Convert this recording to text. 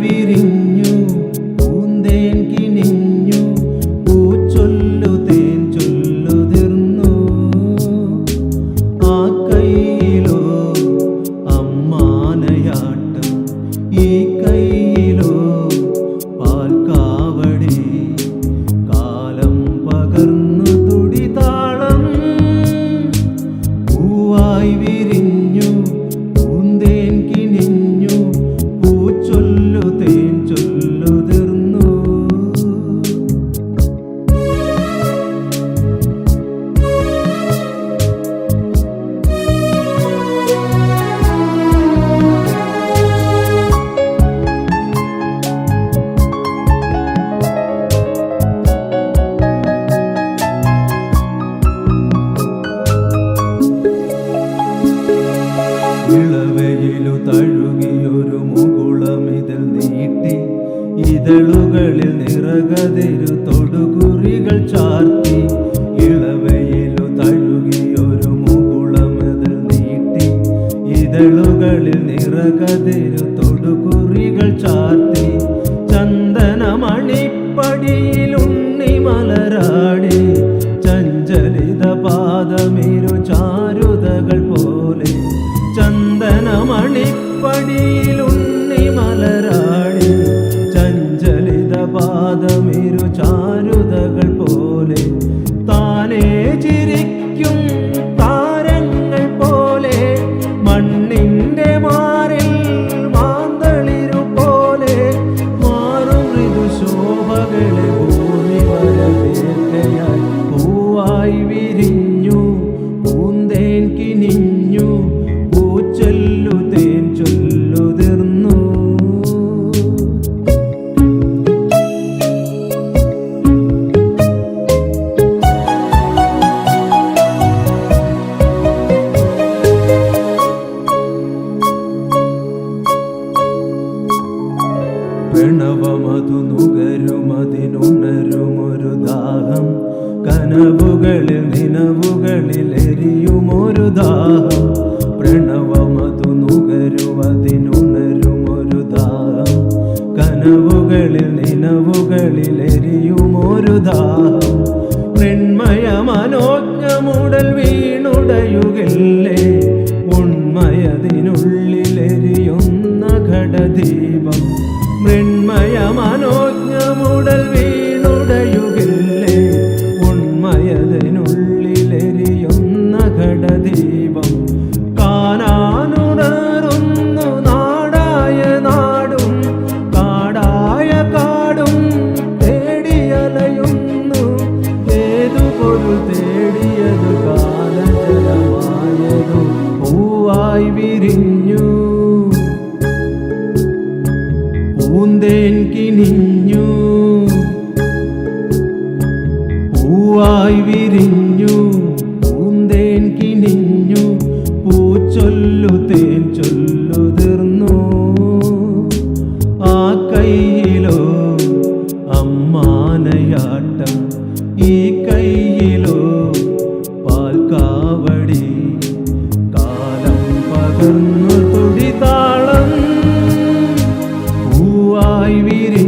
വിരിഞ്ഞു പൂന്തേൻ കിനിഞ്ഞു പൂച്ചൊല്ലു തേൻ ചൊല്ലുതിർന്നു. ആ കൈയിലോ അമ്മാനയാട്ടം, ഈ കൈയിലോ പാൽക്കാവടി. കാലം പകർന്നു തുടിതാളം, പൂവായി വിരിഞ്ഞു പൂന്തേൻ കിനിഞ്ഞു പൂച്ചൊല്ലു തേൻ ചൊല്ലുതിർന്നു. ഇളവയിലു തഴുകിയൊരു മുകുളമിതൾ നീട്ടി, ഇതളുകളിൽ നിറകതിരു തൊടുകുറികൾ ചാർത്തി. ഇളവയിലു തഴുകിയൊരു മുകുളമിതൾ നീട്ടി, ഇതളുകളിൽ നിറകതിരു തൊടുകുറികൾ ചാർത്തി. ചന്ദനമണിപ്പടിയിലുണ്ണി മലരാടി, ചഞ്ചലിത പാദമിരു ചാരുതകൾ പോലെ. ചന്ദനമണിപ്പടിയിലുണ്ണി മലരാടി, ചഞ്ചലിത പാദമിരു ചാരുതകൾ പോലെ. താനേ ചിരിക്കും താരങ്ങൾ പോലെ, മണ്ണിൻ്റെ മാറിൽ മാന്തളിരു പോലെ. മാറും ഋതുശോഭകളെ ഭൂമി വരവേൽക്കയായി, പൂവായി വിരിഞ്ഞു പൂന്തേൻ കിനിഞ്ഞു പൂച്ചൊല്ലു തേൻ ചൊല്ലുതിർന്നു. പ്രണവമതു നുകരുമതിനുണരുമൊരു ദാഹം, കനവുകളിൽ നിനവുകളിൽ എരിയുമൊരു ദാഹം. പ്രണവമതു നുകരുവതിനുണരുമൊരു ദാഹം, കനവുകളിൽ നിനവുകളിൽ എരിയുമൊരു ദാഹം. മൃണ്മയ മനോജ്ഞമുടൽ വീണുടയുകില്ലേ, ഉണ്മയതിനുള്ളിലെരിയുന്ന ഘടദീപം. മൃണ്മയ മനോജ്ഞമുടൽ വീണുടയുകില്ലേ, ഉണ്മയതിനുള്ളിലെരിയുന്ന ഘടദീപം. കാണാനുണർന്നു നാടായ നാടും കാടായ കാടും തേടിയലയുന്നു. ഏതു പൊരുൾ തേടിയതു കാലജലമായതു, പൂവായി വിരിഞ്ഞു പൂന്തേൻ കിനിഞ്ഞു പൂവായി വിരിഞ്ഞു പൂന്തേൻ കിനിഞ്ഞു പൂച്ചൊല്ലു തേൻ ചൊല്ലുതിർന്നു. ആ കൈയിലോ അമ്മാനയാട്ടം, ഈ കൈയിലോ പാൽക്കാവടി. കാലം പകർന്നു തുടിതാളം, പൂവായി വിരിഞ്ഞു